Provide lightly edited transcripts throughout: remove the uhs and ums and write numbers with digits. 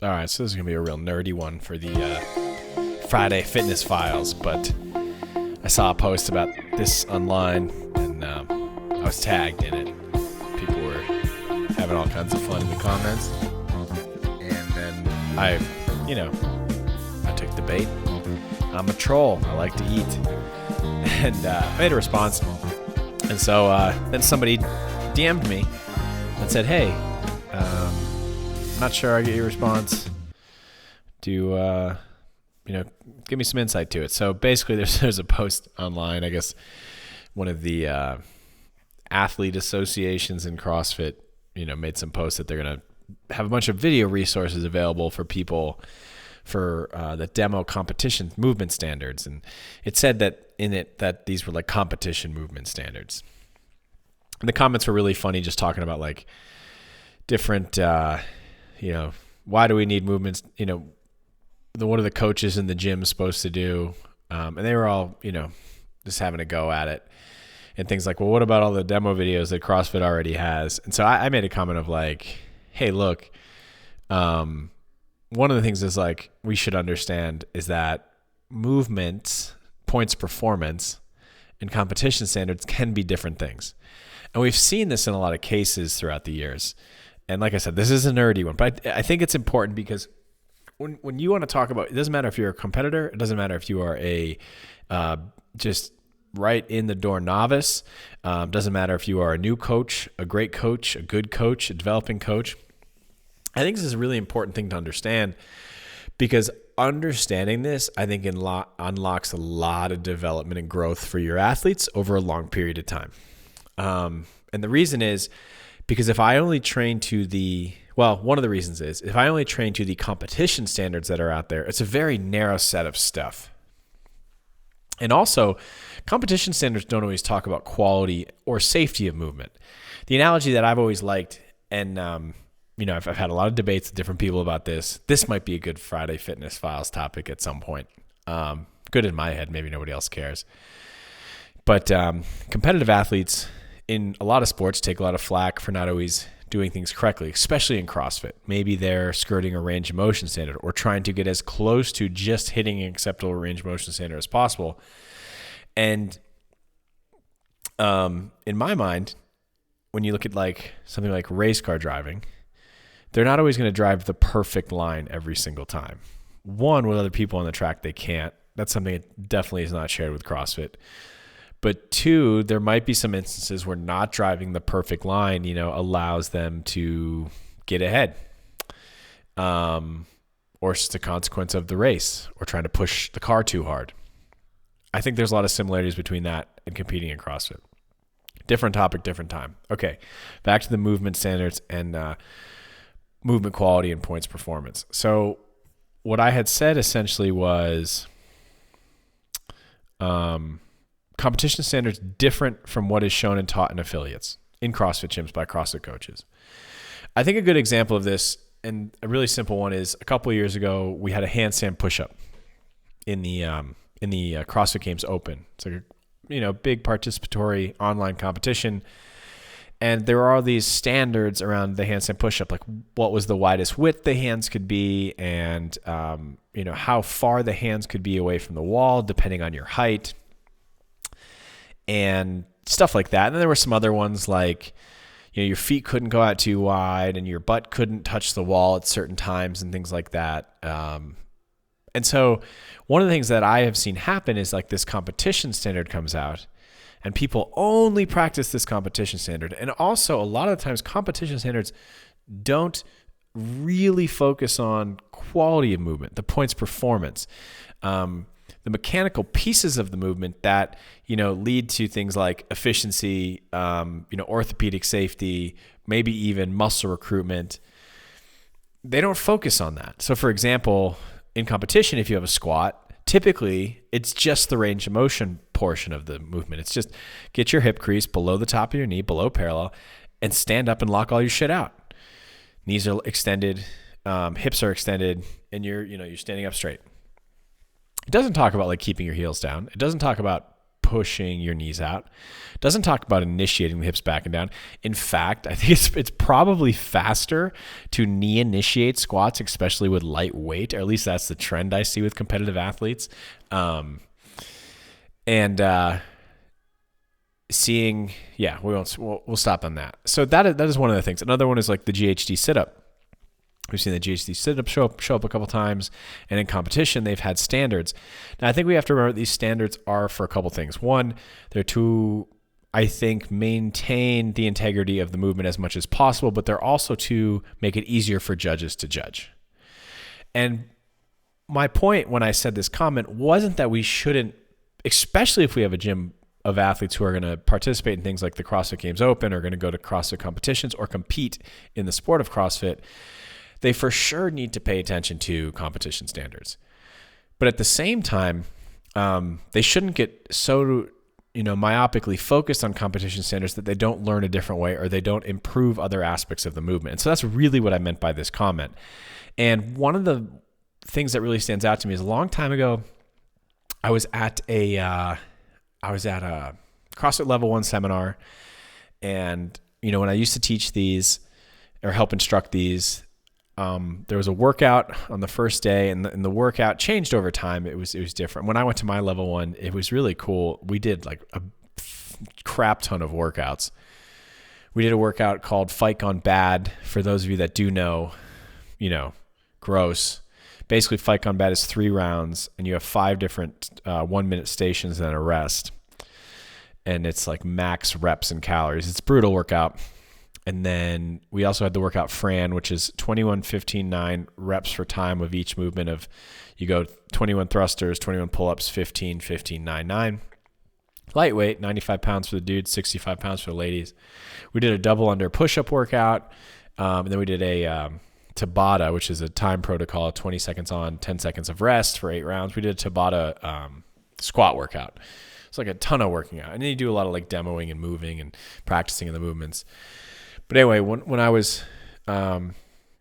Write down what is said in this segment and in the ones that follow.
All right, so this is going to be a real nerdy one for the Friday Fitness Files, but I saw a post about this online, and I was tagged in it. People were having all kinds of fun in the comments, and then I took the bait. I'm a troll. I like to eat, and made a response. And so then somebody DM'd me and said, "Hey, I'm not sure I get your response. Do give me some insight to it." So basically, there's a post online. I guess one of the athlete associations in CrossFit, made some posts that they're gonna have a bunch of video resources available for people for the demo competition movement standards, and it said that in it that these were like competition movement standards. And the comments were really funny, just talking about like different, why do we need movements? What are the coaches in the gym supposed to do? And they were all, just having a go at it. And things like, well, what about all the demo videos that CrossFit already has? And so I made a comment of like, hey, look, one of the things is like we should understand is that movement, points performance, and competition standards can be different things. And we've seen this in a lot of cases throughout the years. And like I said, this is a nerdy one, but I think it's important because when you want to talk about, it doesn't matter if you're a competitor, it doesn't matter if you are a just right in the door novice, doesn't matter if you are a new coach, a great coach, a good coach, a developing coach. I think this is a really important thing to understand because understanding this, I think, unlocks a lot of development and growth for your athletes over a long period of time. And the reason is because if I only train to one of the reasons is if I only train to the competition standards that are out there, it's a very narrow set of stuff. And also, competition standards don't always talk about quality or safety of movement. The analogy that I've always liked, and I've had a lot of debates with different people about this. This might be a good Friday Fitness Files topic at some point. Good in my head, maybe nobody else cares. But competitive athletes in a lot of sports take a lot of flack for not always doing things correctly, especially in CrossFit. Maybe they're skirting a range of motion standard or trying to get as close to just hitting an acceptable range of motion standard as possible. And in my mind, when you look at like something like race car driving, they're not always going to drive the perfect line every single time. One, with other people on the track, they can't. That's something that definitely is not shared with CrossFit. But two, there might be some instances where not driving the perfect line, allows them to get ahead. Or it's just a consequence of the race or trying to push the car too hard. I think there's a lot of similarities between that and competing in CrossFit. Different topic, different time. Okay, back to the movement standards and movement quality and points performance. So what I had said essentially was competition standards different from what is shown and taught in affiliates in CrossFit gyms by CrossFit coaches. I think a good example of this, and a really simple one, is a couple of years ago we had a handstand push-up in the CrossFit Games Open. It's like a big participatory online competition. And there are all these standards around the handstand push-up, like what was the widest width the hands could be and, how far the hands could be away from the wall, depending on your height and stuff like that. And then there were some other ones like, your feet couldn't go out too wide and your butt couldn't touch the wall at certain times and things like that. And so one of the things that I have seen happen is like this competition standard comes out and people only practice this competition standard. And also a lot of the times competition standards don't really focus on quality of movement, the points performance, the mechanical pieces of the movement that, lead to things like efficiency, orthopedic safety, maybe even muscle recruitment. They don't focus on that. So for example, in competition, if you have a squat, typically it's just the range of motion portion of the movement. It's just get your hip crease below the top of your knee, below parallel, and stand up and lock all your shit out. Knees are extended, hips are extended, and you're standing up straight. It doesn't talk about like keeping your heels down. It doesn't talk about pushing your knees out. Doesn't talk about initiating the hips back and down. In fact, I think it's probably faster to knee initiate squats, especially with light weight, or at least that's the trend I see with competitive athletes. We'll stop on that. So that is one of the things. Another one is like the GHD sit-up. We've seen the GHD sit-up show up a couple times, and in competition, they've had standards. Now, I think we have to remember these standards are for a couple things. One, they're to, I think, maintain the integrity of the movement as much as possible, but they're also to make it easier for judges to judge. And my point when I said this comment wasn't that we shouldn't, especially if we have a gym of athletes who are going to participate in things like the CrossFit Games Open or going to go to CrossFit competitions or compete in the sport of CrossFit, they for sure need to pay attention to competition standards. But at the same time, they shouldn't get so myopically focused on competition standards that they don't learn a different way or they don't improve other aspects of the movement. And so that's really what I meant by this comment. And one of the things that really stands out to me is a long time ago, I was at a CrossFit Level 1 seminar. And, when I used to teach these or help instruct these, there was a workout on the first day, and the workout changed over time. It was different. When I went to my level 1, it was really cool. We did like a crap ton of workouts. We did a workout called Fight Gone Bad. For those of you that do know, gross. Basically, Fight Gone Bad is 3 rounds, and you have 5 different 1-minute stations and then a rest. And it's like max reps and calories. It's a brutal workout. And then we also had the workout Fran, which is 21, 15, 9 reps for time of each movement of, you go 21 thrusters, 21 pull-ups, 15, 15, 9, 9. Lightweight, 95 pounds for the dudes, 65 pounds for the ladies. We did a double under push-up workout. And then we did a Tabata, which is a time protocol, 20 seconds on, 10 seconds of rest for 8 rounds. We did a Tabata squat workout. It's like a ton of working out. And then you do a lot of like demoing and moving and practicing in the movements. But anyway, when I was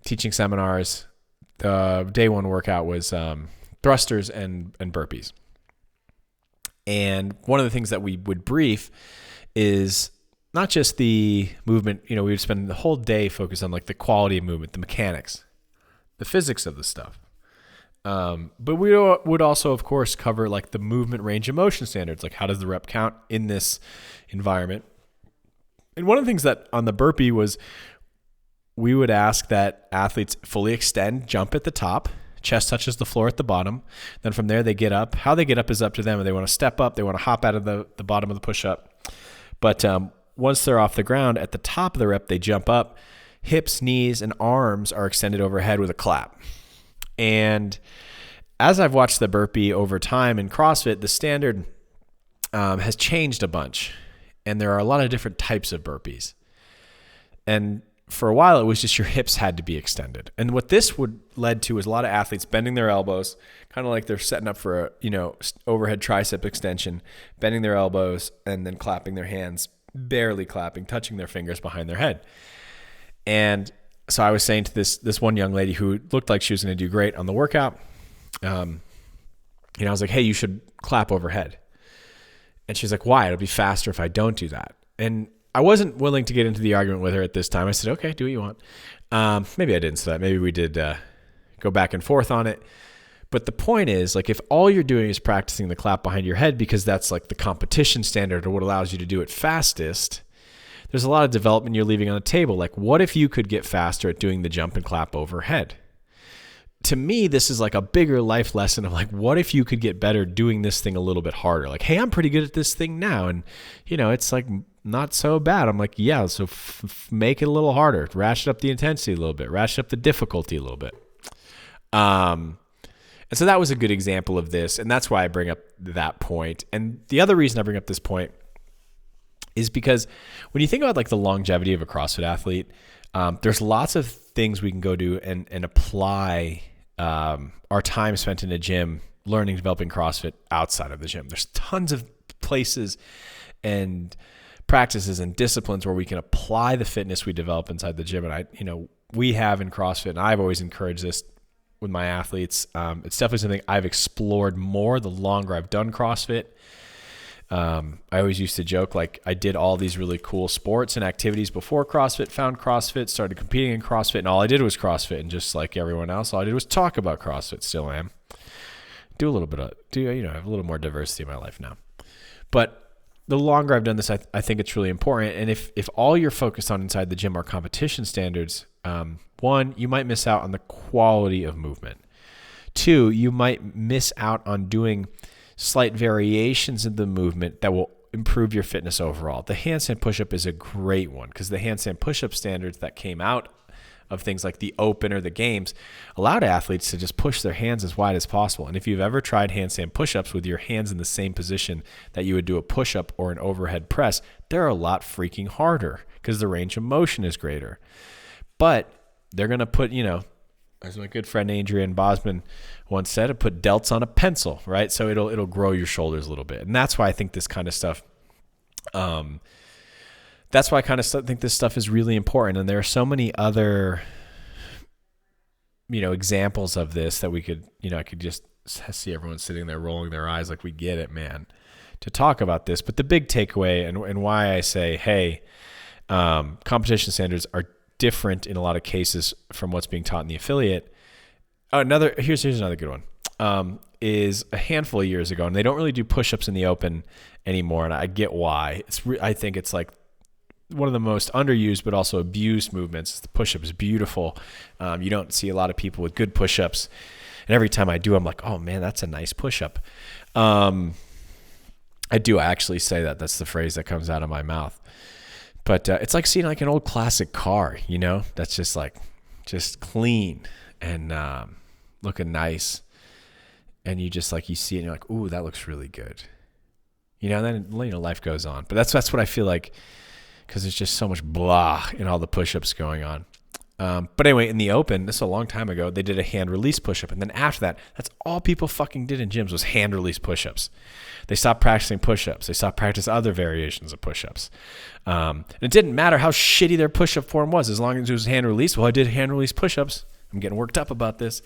teaching seminars, the day 1 workout was thrusters and burpees. And one of the things that we would brief is not just the movement. We would spend the whole day focused on like the quality of movement, the mechanics, the physics of the stuff. But we would also, of course, cover like the movement range of motion standards, like how does the rep count in this environment. And one of the things that on the burpee was we would ask that athletes fully extend, jump at the top, chest touches the floor at the bottom. Then from there, they get up. How they get up is up to them. They want to step up. They want to hop out of the bottom of the push-up. But once they're off the ground, at the top of the rep, they jump up. Hips, knees, and arms are extended overhead with a clap. And as I've watched the burpee over time in CrossFit, the standard has changed a bunch. And there are a lot of different types of burpees. And for a while, it was just your hips had to be extended. And what this would led to is a lot of athletes bending their elbows, kind of like they're setting up for a overhead tricep extension, bending their elbows and then clapping their hands, barely clapping, touching their fingers behind their head. And so I was saying to this one young lady who looked like she was going to do great on the workout, I was like, hey, you should clap overhead. And she's like, why? It'll be faster if I don't do that. And I wasn't willing to get into the argument with her at this time. I said, okay, do what you want. Maybe I didn't say that. Maybe we did go back and forth on it. But the point is, like, if all you're doing is practicing the clap behind your head because that's like the competition standard or what allows you to do it fastest, there's a lot of development you're leaving on the table. Like, what if you could get faster at doing the jump and clap overhead? To me, this is like a bigger life lesson of like, what if you could get better doing this thing a little bit harder? Like, hey, I'm pretty good at this thing now. And, it's like not so bad. I'm like, yeah, so make it a little harder. Ratchet up the intensity a little bit. Ratchet up the difficulty a little bit. And so that was a good example of this. And that's why I bring up that point. And the other reason I bring up this point is because when you think about like the longevity of a CrossFit athlete, there's lots of things we can go do and apply our time spent in a gym learning, developing CrossFit outside of the gym. There's tons of places and practices and disciplines where we can apply the fitness we develop inside the gym. And we have in CrossFit, and I've always encouraged this with my athletes. It's definitely something I've explored more the longer I've done CrossFit. I always used to joke, like, I did all these really cool sports and activities before CrossFit, found CrossFit, started competing in CrossFit, and all I did was CrossFit. And just like everyone else, all I did was talk about CrossFit. Still am. Do a little bit of, have a little more diversity in my life now. But the longer I've done this, I think it's really important. And if all you're focused on inside the gym are competition standards, one, you might miss out on the quality of movement. Two, you might miss out on doing slight variations in the movement that will improve your fitness overall. The handstand push-up is a great one because the handstand push-up standards that came out of things like the Open or the Games allowed athletes to just push their hands as wide as possible. And if you've ever tried handstand push-ups with your hands in the same position that you would do a push-up or an overhead press, they're a lot freaking harder because the range of motion is greater. But they're going to put, as my good friend Adrian Bosman once said, it put delts on a pencil, right? So it'll grow your shoulders a little bit. And that's why I think this kind of stuff, think this stuff is really important. And there are so many other, examples of this that we could, I could just see everyone sitting there rolling their eyes like, we get it, man, to talk about this. But the big takeaway and why I say, hey, competition standards are different in a lot of cases from what's being taught in the affiliate. Here's another good one. Is a handful of years ago, and they don't really do push-ups in the Open anymore, and I get why. I think it's like one of the most underused but also abused movements. The push-up is beautiful. You don't see a lot of people with good push-ups, and every time I do, I'm like, oh man, that's a nice push-up. I do actually say that. That's the phrase that comes out of my mouth. But it's like seeing like an old classic car, that's just clean and looking nice. And you just you see it and you're like, ooh, that looks really good. And then, life goes on. But that's what I feel like because there's just so much blah in all the push-ups going on. But anyway, in the Open, this is a long time ago, they did a hand release push-up. And then after that, that's all people fucking did in gyms was hand release push-ups. They stopped practicing push-ups. They stopped practicing other variations of push-ups. And it didn't matter how shitty their push-up form was as long as it was hand release. Well, I did hand release push-ups. I'm getting worked up about this.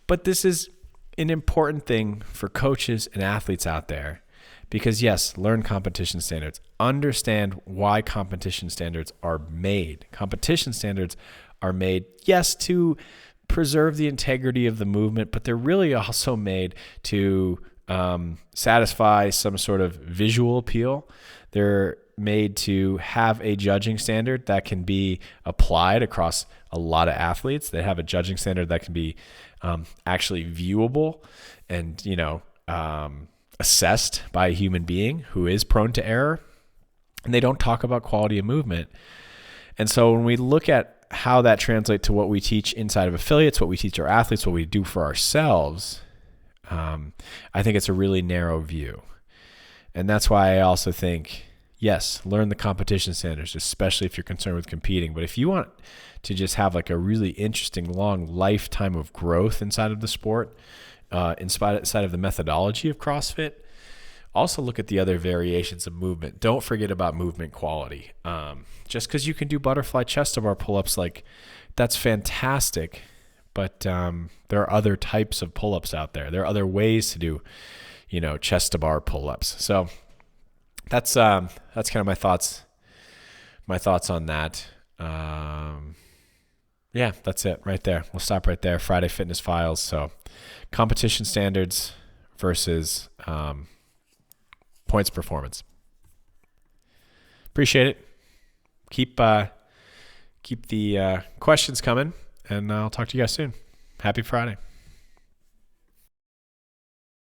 But this is an important thing for coaches and athletes out there because, yes, learn competition standards. Understand why competition standards are made. Competition standards are made, yes, to preserve the integrity of the movement, but they're really also made to satisfy some sort of visual appeal. They're made to have a judging standard that can be applied across a lot of athletes. They have a judging standard that can be actually viewable and, assessed by a human being who is prone to error. And they don't talk about quality of movement. And so when we look at how that translates to what we teach inside of affiliates, what we teach our athletes, what we do for ourselves, I think it's a really narrow view. And that's why I also think, yes, learn the competition standards, especially if you're concerned with competing. But if you want to just have a really interesting long lifetime of growth inside of the sport, inside of the methodology of CrossFit, also look at the other variations of movement. Don't forget about movement quality. Just because you can do butterfly chest to bar pull-ups, that's fantastic. But there are other types of pull-ups out there. There are other ways to do, chest to bar pull-ups. So that's kind of my thoughts on that. Yeah, that's it right there. We'll stop right there. Friday Fitness Files. So competition standards versus points performance. Appreciate it. Keep the questions coming, and I'll talk to you guys soon. Happy Friday.